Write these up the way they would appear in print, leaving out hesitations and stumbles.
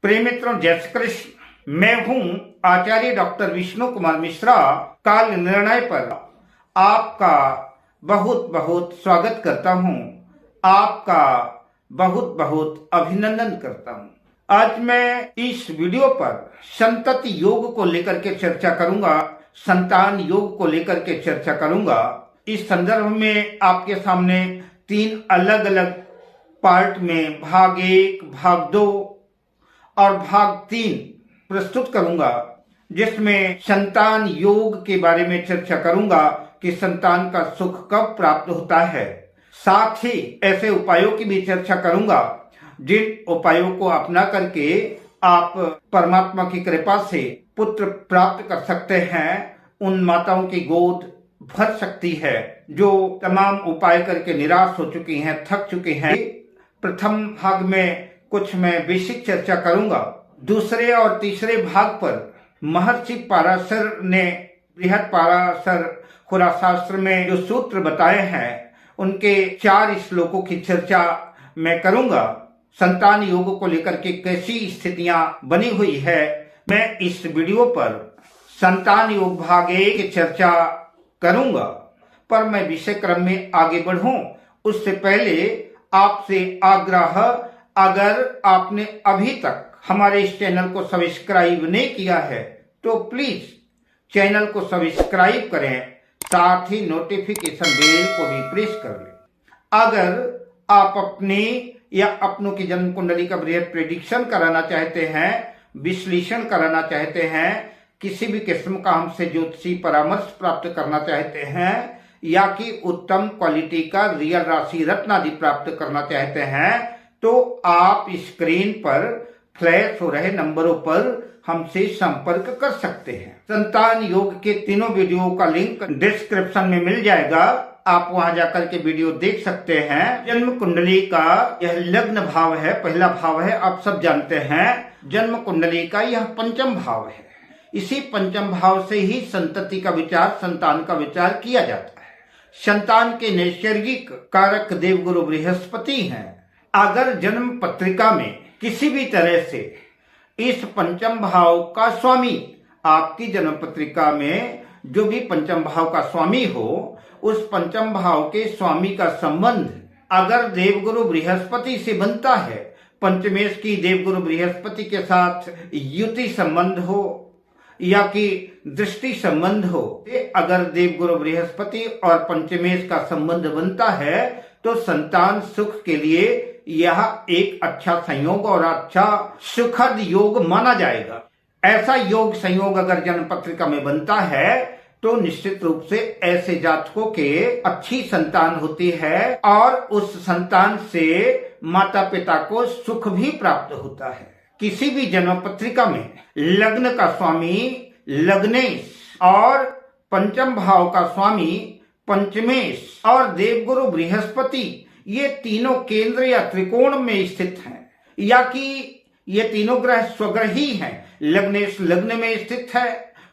प्रिय मित्रों, जय श्री कृष्ण। मैं हूं आचार्य डॉक्टर विष्णु कुमार मिश्रा। काल निर्णय पर आपका बहुत बहुत स्वागत करता हूं, आपका बहुत बहुत अभिनंदन करता हूं। आज मैं इस वीडियो पर संतति योग को लेकर के चर्चा करूंगा, संतान योग को लेकर के चर्चा करूंगा। इस संदर्भ में आपके सामने 3 अलग अलग पार्ट में भाग 1, भाग 2 और भाग 3 प्रस्तुत करूंगा, जिसमें संतान योग के बारे में चर्चा करूंगा कि संतान का सुख कब प्राप्त होता है। साथ ही ऐसे उपायों की भी चर्चा करूंगा जिन उपायों को अपना करके आप परमात्मा की कृपा से पुत्र प्राप्त कर सकते हैं। उन माताओं की गोद भर सकती है जो तमाम उपाय करके निराश हो चुकी हैं, थक चुकी हैं। प्रथम भाग में कुछ मैं बेसिक चर्चा करूंगा। दूसरे और तीसरे भाग पर महर्षि पराशर ने बृहद पराशर खुराशास्त्र में जो सूत्र बताए हैं, उनके 4 श्लोकों की चर्चा मैं करूंगा। संतान योग को लेकर के कैसी स्थितियां बनी हुई है, मैं इस वीडियो पर संतान योग भाग 1 की चर्चा करूंगा। पर मैं विषय क्रम में आगे बढ़ूं उससे पहले आपसे आग्रह, अगर आपने अभी तक हमारे इस चैनल को सब्सक्राइब नहीं किया है तो प्लीज चैनल को सब्सक्राइब करें, साथ ही नोटिफिकेशन बेल को भी प्रेस कर लें। अगर आप अपनी या अपनों की जन्म कुंडली का बृहद प्रेडिक्शन कराना चाहते हैं, विश्लेषण कराना चाहते हैं, किसी भी किस्म का हमसे ज्योतिषी परामर्श प्राप्त करना चाहते हैं, या कि उत्तम क्वालिटी का रियल राशि रत्न आदि प्राप्त करना चाहते हैं, तो आप स्क्रीन पर फ्लैश हो रहे नंबरों पर हमसे संपर्क कर सकते हैं। संतान योग के तीनों वीडियो का लिंक डिस्क्रिप्शन में मिल जाएगा, आप वहां जाकर के वीडियो देख सकते हैं। जन्म कुंडली का यह लग्न भाव है, पहला भाव है, आप सब जानते हैं। जन्म कुंडली का यह पंचम भाव है। इसी पंचम भाव से ही संतति का विचार, संतान का विचार किया जाता है। संतान के नैसर्गिक कारक देवगुरु बृहस्पति हैं। अगर जन्म पत्रिका में किसी भी तरह से इस पंचम भाव का स्वामी, आपकी जन्म पत्रिका में जो भी पंचम भाव का स्वामी हो, उस पंचम भाव के स्वामी का संबंध अगर देवगुरु बृहस्पति से बनता है, पंचमेश की देवगुरु बृहस्पति के साथ युति संबंध हो या कि दृष्टि संबंध हो, अगर देवगुरु बृहस्पति और पंचमेश का संबंध बनता है तो संतान सुख के लिए यह एक अच्छा संयोग और अच्छा सुखद योग माना जाएगा। ऐसा योग संयोग अगर जन्म पत्रिका में बनता है तो निश्चित रूप से ऐसे जातकों के अच्छी संतान होती है और उस संतान से माता पिता को सुख भी प्राप्त होता है। किसी भी जन्म पत्रिका में लग्न का स्वामी लग्नेश और पंचम भाव का स्वामी पंचमेश और देवगुरु बृहस्पति, ये तीनों केंद्र या त्रिकोण में स्थित हैं, या कि ये तीनों ग्रह स्वग्रही हैं। लग्नेश लग्न में स्थित है,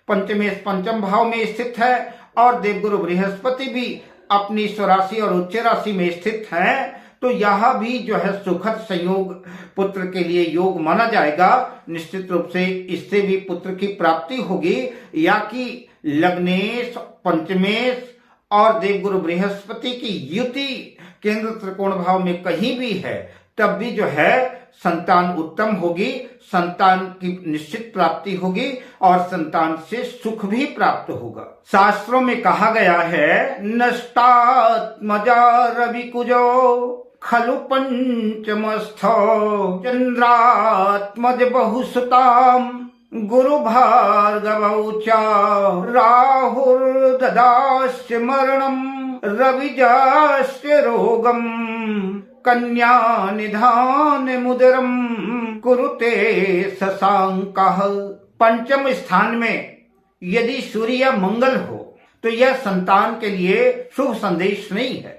पंचमेश पंचम भाव में स्थित है और देवगुरु बृहस्पति भी अपनी स्वराशि और उच्च राशि में स्थित हैं, तो यह भी जो है सुखद संयोग पुत्र के लिए योग माना जाएगा। निश्चित रूप से इससे भी पुत्र की प्राप्ति होगी, या कि लग्नेश पंचमेश और देवगुरु बृहस्पति की युति केंद्र त्रिकोण भाव में कहीं भी है, तब भी जो है संतान उत्तम होगी, संतान की निश्चित प्राप्ति होगी और संतान से सुख भी प्राप्त होगा। शास्त्रों में कहा गया है, नष्टात्मजा रविकुजो खलु पंचमस्थो चंद्रात्मज बहुसुताम गुरु भार्गवौ च राहुर्ददाश्च मरणं रविजाश्च रोगम कन्या निधान मुदरम कुरुते शशांकः। पंचम स्थान में यदि सूर्य या मंगल हो तो यह संतान के लिए शुभ संदेश नहीं है।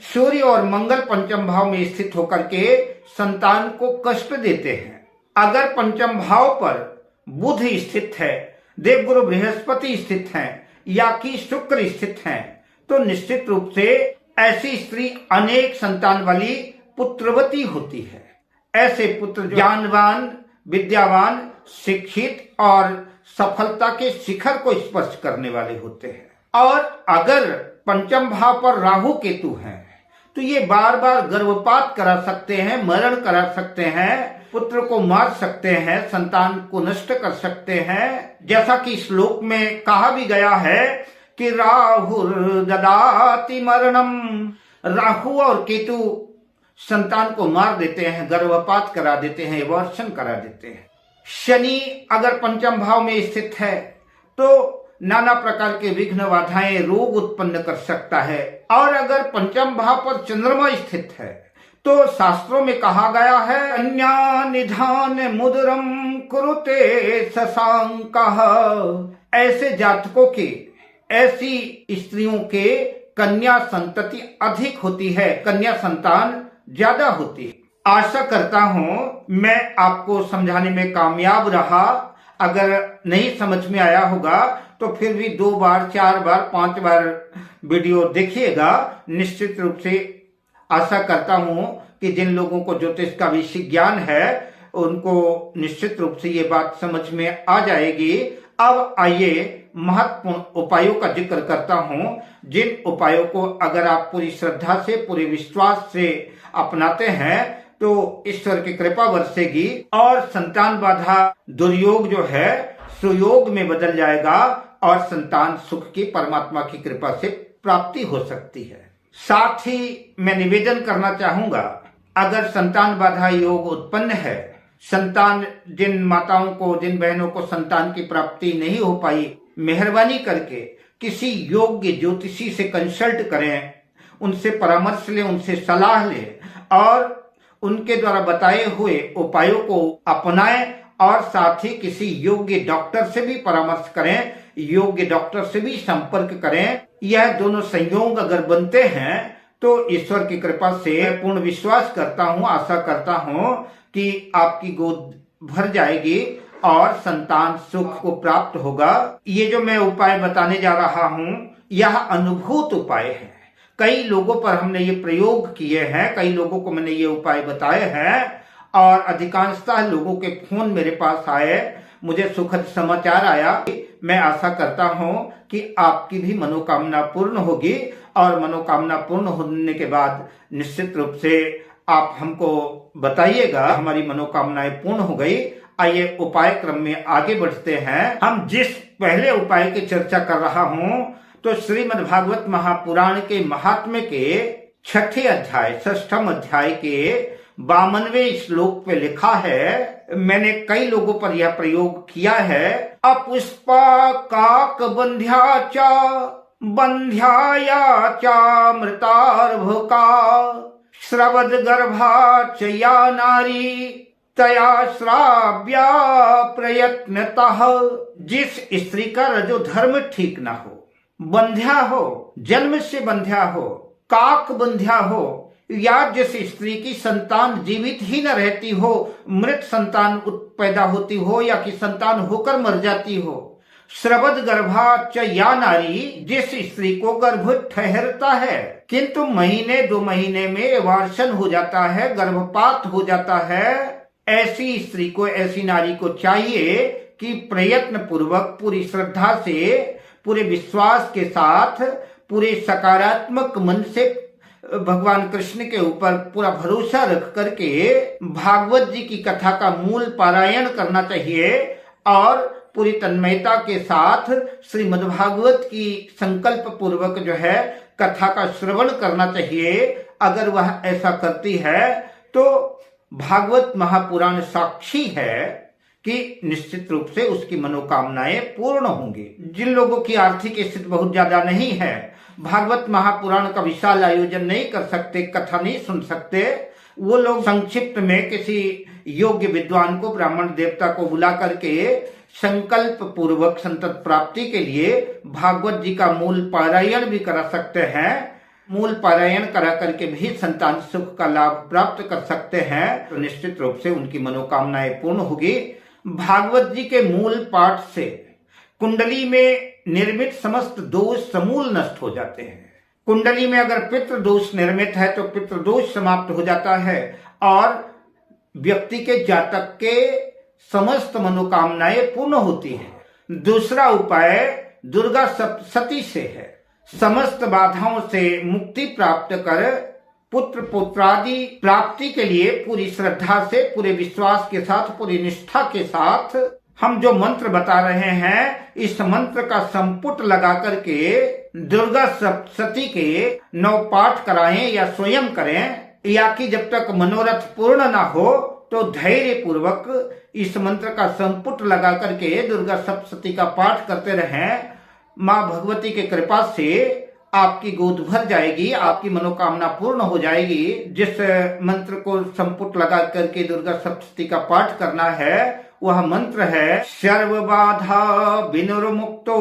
सूर्य और मंगल पंचम भाव में स्थित होकर के संतान को कष्ट देते हैं। अगर पंचम भाव पर बुध स्थित है, देवगुरु बृहस्पति स्थित हैं, या कि शुक्र स्थित हैं, तो निश्चित रूप से ऐसी स्त्री अनेक संतान वाली पुत्रवती होती है। ऐसे पुत्र ज्ञानवान, विद्यावान, शिक्षित और सफलता के शिखर को स्पर्श करने वाले होते हैं। और अगर पंचम भाव पर राहु केतु हैं तो ये बार बार गर्भपात करा सकते हैं, मरण करा सकते हैं, पुत्र को मार सकते हैं, संतान को नष्ट कर सकते हैं। जैसा कि श्लोक में कहा भी गया है कि राहुर ददाति मरणम, राहु और केतु संतान को मार देते हैं, गर्भपात करा देते हैं, एबॉर्शन करा देते हैं। शनि अगर पंचम भाव में स्थित है तो नाना प्रकार के विघ्न बाधाएं, रोग उत्पन्न कर सकता है। और अगर पंचम भाव पर चंद्रमा स्थित है तो शास्त्रों में कहा गया है अन्या निधान मुद्रम कुरुते शशांकः, ऐसे जातकों के, ऐसी स्त्रियों के कन्या संतति अधिक होती है, कन्या संतान ज्यादा होती है। आशा करता हूं मैं आपको समझाने में कामयाब रहा। अगर नहीं समझ में आया होगा तो फिर भी 2 बार, 4 बार, 5 बार वीडियो देखिएगा। निश्चित रूप से आशा करता हूं कि जिन लोगों को ज्योतिष का विशेष ज्ञान है उनको निश्चित रूप से ये बात समझ में आ जाएगी। अब आइए महत्वपूर्ण उपायों का जिक्र करता हूं, जिन उपायों को अगर आप पूरी श्रद्धा से, पूरे विश्वास से अपनाते हैं तो ईश्वर की कृपा बरसेगी और संतान बाधा दुर्योग जो है सुयोग में बदल जाएगा और संतान सुख की परमात्मा की कृपा से प्राप्ति हो सकती है। साथ ही मैं निवेदन करना चाहूंगा, अगर संतान बाधा योग उत्पन्न है, संतान, जिन माताओं को, जिन बहनों को संतान की प्राप्ति नहीं हो पाई, मेहरबानी करके किसी योग्य ज्योतिषी से कंसल्ट करें, उनसे परामर्श लें, उनसे सलाह लें और उनके द्वारा बताए हुए उपायों को अपनाएं और साथ ही किसी योग्य डॉक्टर से भी परामर्श करें, योग्य डॉक्टर से भी संपर्क करें। यह दोनों संयोग अगर बनते हैं तो ईश्वर की कृपा से पूर्ण विश्वास करता हूं, आशा करता हूं कि आपकी गोद भर जाएगी और संतान सुख को प्राप्त होगा। ये जो मैं उपाय बताने जा रहा हूं यह अनुभूत उपाय है। कई लोगों पर हमने ये प्रयोग किए हैं, कई लोगों को मैंने ये उपाय बताए हैं और अधिकांशतः लोगों के फोन मेरे पास आए, मुझे सुखद समाचार आया। मैं आशा करता हूं कि आपकी भी मनोकामना पूर्ण होगी और मनोकामना पूर्ण होने के बाद निश्चित रूप से आप हमको बताइएगा हमारी मनोकामनाएं पूर्ण हो गई। आइए उपाय क्रम में आगे बढ़ते हैं। हम जिस पहले उपाय की चर्चा कर रहा हूं तो श्रीमद् भागवत महापुराण के महात्म्य के 6ठे अध्याय, 6ठम अध्याय के 52वें श्लोक पे लिखा है, मैंने कई लोगों पर यह प्रयोग किया है। अपुष्पा काक बंध्या चा बंध्याया चा मृतार्भका श्रवद गर्भा च या नारी तया श्राव्या प्रयत्नतः। जिस स्त्री का रजो धर्म ठीक ना हो, बंध्या हो, जन्म से बंध्या हो, काक बंध्या हो, या जिस स्त्री की संतान जीवित ही न रहती हो, मृत संतान पैदा होती हो या कि संतान होकर मर जाती हो, श्रवद गर्भा च या नारी, जिस स्त्री को गर्भ ठहरता है किंतु महीने 2 महीने में एवार्शन हो जाता है, गर्भपात हो जाता है, ऐसी स्त्री को, ऐसी नारी को चाहिए कि प्रयत्न पूर्वक, पूरी श्रद्धा से, पूरे विश्वास के साथ, पूरे सकारात्मक मन से भगवान कृष्ण के ऊपर पूरा भरोसा रख करके भागवत जी की कथा का मूल पारायण करना चाहिए और पूरी तन्मयता के साथ श्रीमद् भागवत की संकल्प पूर्वक जो है कथा का श्रवण करना चाहिए। अगर वह ऐसा करती है तो भागवत महापुराण साक्षी है कि निश्चित रूप से उसकी मनोकामनाएं पूर्ण होंगी। जिन लोगों की आर्थिक स्थिति बहुत ज्यादा नहीं है, भागवत महापुराण का विशाल आयोजन नहीं कर सकते, कथा नहीं सुन सकते, वो लोग संक्षिप्त में किसी योग्य विद्वान को, ब्राह्मण देवता को बुला करके संकल्प पूर्वक संतत प्राप्ति के लिए भागवत जी का मूल पारायण भी करा सकते हैं। मूल पारायण करा करके भी संतान सुख का लाभ प्राप्त कर सकते हैं तो निश्चित रूप से उनकी मनोकामनाएं पूर्ण होगी। भागवत जी के मूल पाठ से कुंडली में निर्मित समस्त दोष समूल नष्ट हो जाते हैं। कुंडली में अगर पितृ दोष निर्मित है तो पितृ दोष समाप्त हो जाता है और व्यक्ति के जातक के समस्त मनोकामनाएं पूर्ण होती हैं। दूसरा उपाय दुर्गा सप्तशती से है। समस्त बाधाओं से मुक्ति प्राप्त कर पुत्र पुत्रादि प्राप्ति के लिए पूरी श्रद्धा से, पूरे विश्वास के साथ, पूरी निष्ठा के साथ हम जो मंत्र बता रहे हैं, इस मंत्र का संपुट लगा करके दुर्गा सप्तशती के 9 पाठ कराएं या स्वयं करें, या कि जब तक मनोरथ पूर्ण ना हो तो धैर्य पूर्वक इस मंत्र का संपुट लगा करके दुर्गा सप्तशती का पाठ करते रहें। माँ भगवती के कृपा से आपकी गोद भर जाएगी, आपकी मनोकामना पूर्ण हो जाएगी। जिस मंत्र को संपुट लगा करके दुर्गा सप्तशती का पाठ करना है, वह मंत्र है सर्वबाधा विनुर्मुक्तो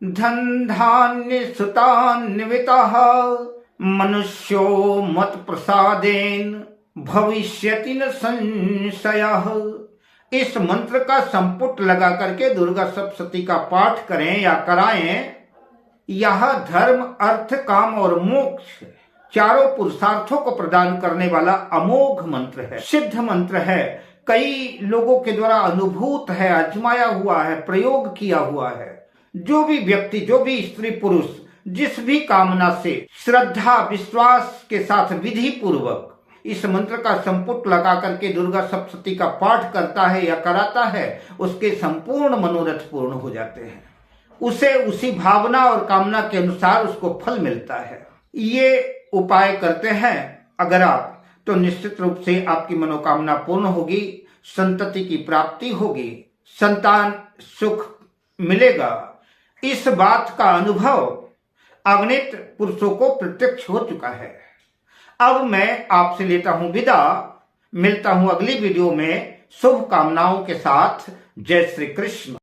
धन धान्य सुतान्वितः मनुष्यो मत प्रसादेन भविष्यति न संशयः। इस मंत्र का संपुट लगा करके दुर्गा सप्तशती का पाठ करें या कराएं। यह धर्म, अर्थ, काम और मोक्ष चारों पुरुषार्थों को प्रदान करने वाला अमोघ मंत्र है, सिद्ध मंत्र है। कई लोगों के द्वारा अनुभूत है, आजमाया हुआ है, प्रयोग किया हुआ है। जो भी व्यक्ति, जो भी स्त्री पुरुष जिस भी कामना से श्रद्धा विश्वास के साथ विधि पूर्वक इस मंत्र का संपुट लगा करके दुर्गा सप्तशती का पाठ करता है या कराता है, उसके संपूर्ण मनोरथ पूर्ण हो जाते हैं। उसे उसी भावना और कामना के अनुसार उसको फल मिलता है। ये उपाय करते हैं अगर आप, तो निश्चित रूप से आपकी मनोकामना पूर्ण होगी, संतति की प्राप्ति होगी, संतान सुख मिलेगा। इस बात का अनुभव अगणित पुरुषों को प्रत्यक्ष हो चुका है। अब मैं आपसे लेता हूं विदा, मिलता हूं अगली वीडियो में शुभ कामनाओं के साथ। जय श्री कृष्ण।